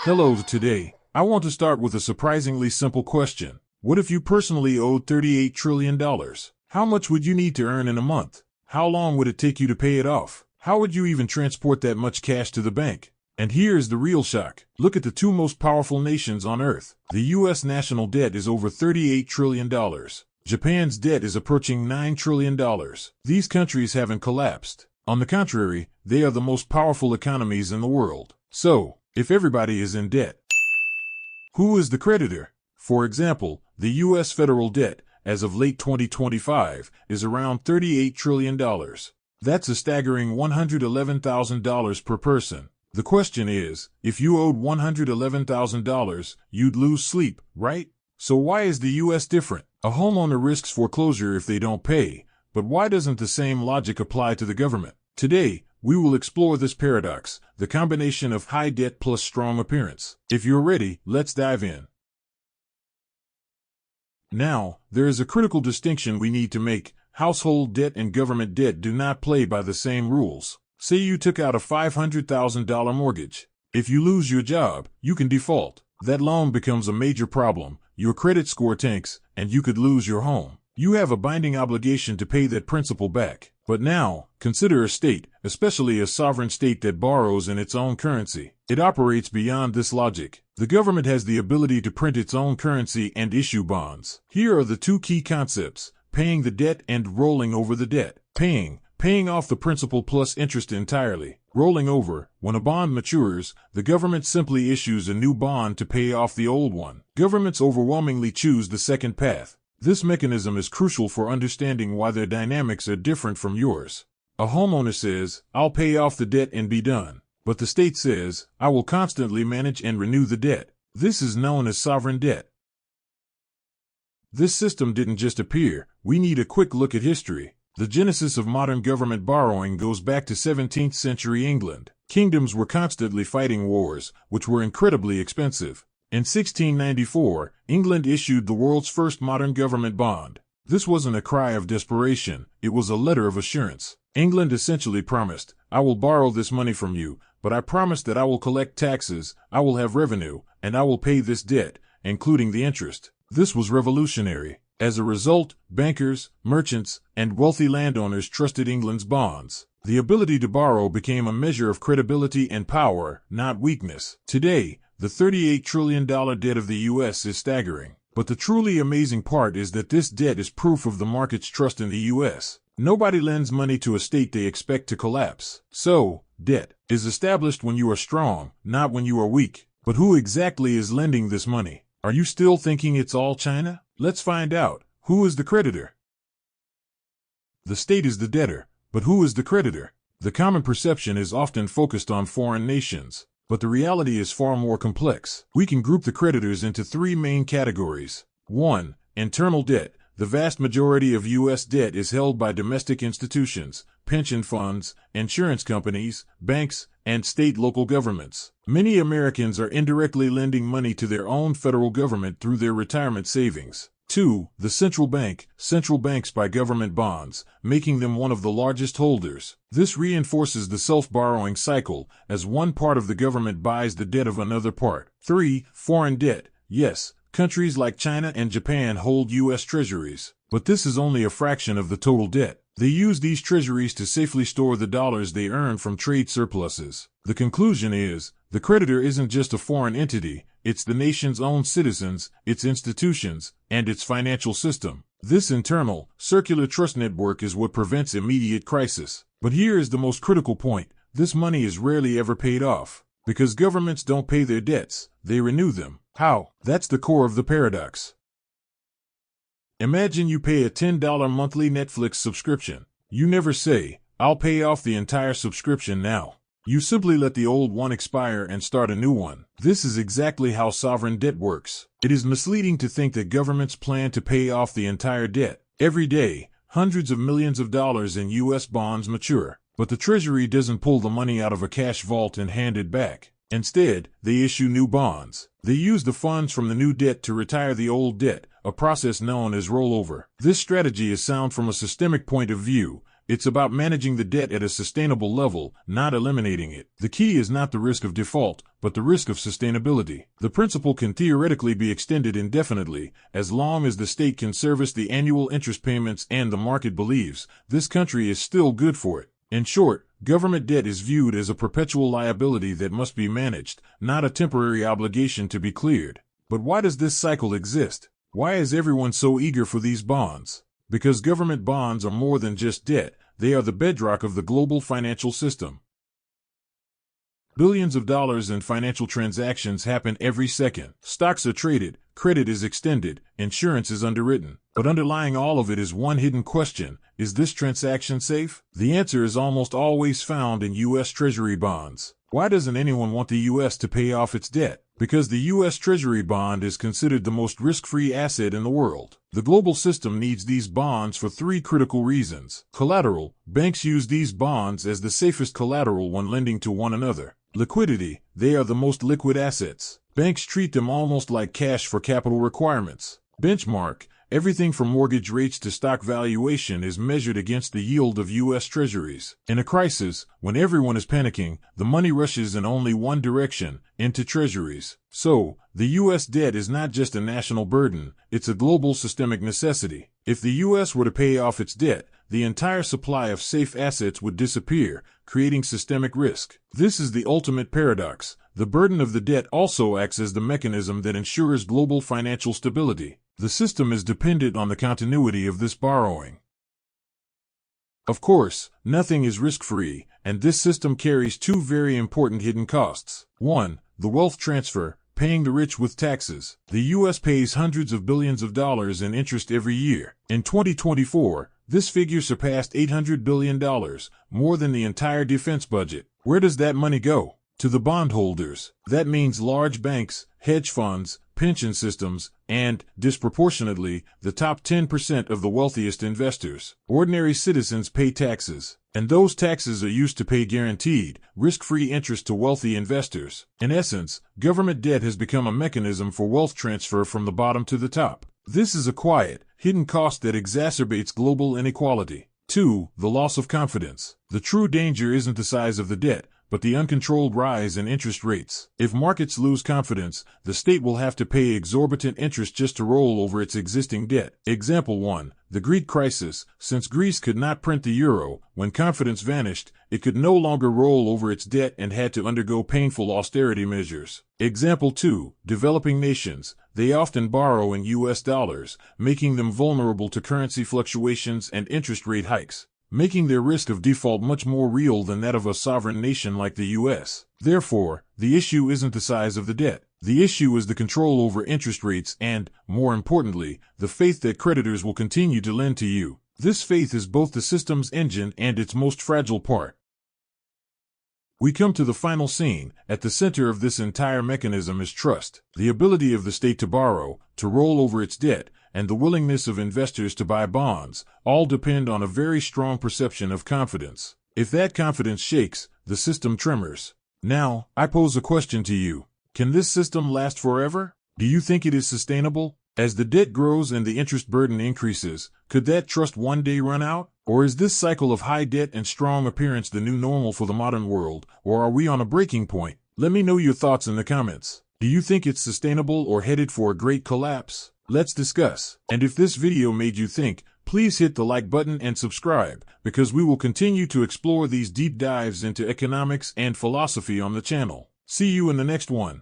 Hello today. I want to start with a surprisingly simple question. What if you personally owed $38 trillion? How much would you need to earn in a month? How long would it take you to pay it off? How would you even transport that much cash to the bank? And here's the real shock. Look at the two most powerful nations on Earth. The U.S. national debt is over $38 trillion. Japan's debt is approaching $9 trillion. These countries haven't collapsed. On the contrary, they are the most powerful economies in the world. So, if everybody is in debt, who is the creditor? For example, the U.S. federal debt, as of late 2025, is around $38 trillion. That's a staggering $111,000 per person. The question is, if you owed $111,000, you'd lose sleep, right? So why is the U.S. different? A homeowner risks foreclosure if they don't pay, but why doesn't the same logic apply to the government? Today, we will explore this paradox, the combination of high debt plus strong appearance. If you're ready, let's dive in. Now, there is a critical distinction we need to make. Household debt and government debt do not play by the same rules. Say you took out a $500,000 mortgage. If you lose your job, you can default. That loan becomes a major problem, your credit score tanks, and you could lose your home. You have a binding obligation to pay that principal back. But now, consider a state, especially a sovereign state that borrows in its own currency. It operates beyond this logic. The government has the ability to print its own currency and issue bonds. Here are the two key concepts: paying the debt and rolling over the debt. Paying off the principal plus interest entirely. Rolling over, when a bond matures, the government simply issues a new bond to pay off the old one. Governments overwhelmingly choose the second path. This mechanism is crucial for understanding why their dynamics are different from yours. A homeowner says, "I'll pay off the debt and be done." But the state says, "I will constantly manage and renew the debt." This is known as sovereign debt. This system didn't just appear. We need a quick look at history. The genesis of modern government borrowing goes back to 17th century England. Kingdoms were constantly fighting wars, which were incredibly expensive. In 1694, England issued the world's first modern government bond. This wasn't a cry of desperation, it was a letter of assurance. England essentially promised, "I will borrow this money from you, but I promise that I will collect taxes, I will have revenue, and I will pay this debt, including the interest." This was revolutionary. As a result, bankers, merchants, and wealthy landowners trusted England's bonds. The ability to borrow became a measure of credibility and power, not weakness. Today, the $38 trillion debt of the U.S. is staggering. But the truly amazing part is that this debt is proof of the market's trust in the U.S. Nobody lends money to a state they expect to collapse. So, debt is established when you are strong, not when you are weak. But who exactly is lending this money? Are you still thinking it's all China? Let's find out. Who is the creditor? The state is the debtor, but who is the creditor? The common perception is often focused on foreign nations, but the reality is far more complex. We can group the creditors into three main categories. 1. Internal debt. The vast majority of U.S. debt is held by domestic institutions, pension funds, insurance companies, banks, and state-local governments. Many Americans are indirectly lending money to their own federal government through their retirement savings. 2. The central bank. Central banks buy government bonds, making them one of the largest holders. This reinforces the self-borrowing cycle, as one part of the government buys the debt of another part. 3. Foreign debt. Yes, countries like China and Japan hold U.S. treasuries, but this is only a fraction of the total debt. They use these treasuries to safely store the dollars they earn from trade surpluses. The conclusion is, the creditor isn't just a foreign entity, it's the nation's own citizens, its institutions, and its financial system. This internal, circular trust network is what prevents immediate crisis. But here is the most critical point. This money is rarely ever paid off. Because governments don't pay their debts, they renew them. How? That's the core of the paradox. Imagine you pay a $10 monthly Netflix subscription. You never say, "I'll pay off the entire subscription now." You simply let the old one expire and start a new one. This is exactly how sovereign debt works. It is misleading to think that governments plan to pay off the entire debt. Every day, hundreds of millions of dollars in U.S. bonds mature. But the Treasury doesn't pull the money out of a cash vault and hand it back. Instead, they issue new bonds. They use the funds from the new debt to retire the old debt, a process known as rollover. This strategy is sound from a systemic point of view. It's about managing the debt at a sustainable level, not eliminating it. The key is not the risk of default, but the risk of sustainability. The principle can theoretically be extended indefinitely, as long as the state can service the annual interest payments and the market believes this country is still good for it. In short, government debt is viewed as a perpetual liability that must be managed, not a temporary obligation to be cleared. But why does this cycle exist? Why is everyone so eager for these bonds? Because government bonds are more than just debt, they are the bedrock of the global financial system. Billions of dollars in financial transactions happen every second. Stocks are traded, credit is extended, insurance is underwritten. But underlying all of it is one hidden question: is this transaction safe? The answer is almost always found in U.S. Treasury bonds. Why doesn't anyone want the U.S. to pay off its debt? Because the U.S. Treasury bond is considered the most risk-free asset in the world. The global system needs these bonds for three critical reasons. Collateral: banks use these bonds as the safest collateral when lending to one another. Liquidity: they are the most liquid assets. Banks treat them almost like cash for capital requirements. Benchmark: everything from mortgage rates to stock valuation is measured against the yield of U.S. Treasuries. In a crisis, when everyone is panicking, the money rushes in only one direction, into Treasuries. So, the U.S. debt is not just a national burden, it's a global systemic necessity. If the U.S. were to pay off its debt, the entire supply of safe assets would disappear, creating systemic risk. This is the ultimate paradox. The burden of the debt also acts as the mechanism that ensures global financial stability. The system is dependent on the continuity of this borrowing. Of course, nothing is risk-free, and this system carries two very important hidden costs. 1. The wealth transfer, paying the rich with taxes. The U.S. pays hundreds of billions of dollars in interest every year. In 2024, this figure surpassed $800 billion, more than the entire defense budget. Where does that money go? To the bondholders. That means large banks, hedge funds, pension systems, and, disproportionately, the top 10% of the wealthiest investors. Ordinary citizens pay taxes, and those taxes are used to pay guaranteed, risk-free interest to wealthy investors. In essence, government debt has become a mechanism for wealth transfer from the bottom to the top. This is a quiet, hidden cost that exacerbates global inequality. 2. The loss of confidence. The true danger isn't the size of the debt, but the uncontrolled rise in interest rates. If markets lose confidence, the state will have to pay exorbitant interest just to roll over its existing debt. Example 1. The Greek crisis. Since Greece could not print the euro, when confidence vanished, it could no longer roll over its debt and had to undergo painful austerity measures. Example 2. Developing nations. They often borrow in U.S. dollars, making them vulnerable to currency fluctuations and interest rate hikes, making their risk of default much more real than that of a sovereign nation like the U.S. Therefore, the issue isn't the size of the debt. The issue is the control over interest rates and, more importantly, the faith that creditors will continue to lend to you. This faith is both the system's engine and its most fragile part. We come to the final scene. At the center of this entire mechanism is trust, the ability of the state to borrow, to roll over its debt, and the willingness of investors to buy bonds, all depend on a very strong perception of confidence. If that confidence shakes, the system tremors. Now, I pose a question to you. Can this system last forever? Do you think it is sustainable? As the debt grows and the interest burden increases, could that trust one day run out? Or is this cycle of high debt and strong appearance the new normal for the modern world, or are we on a breaking point? Let me know your thoughts in the comments. Do you think it's sustainable or headed for a great collapse? Let's discuss. And if this video made you think, please hit the like button and subscribe, because we will continue to explore these deep dives into economics and philosophy on the channel. See you in the next one.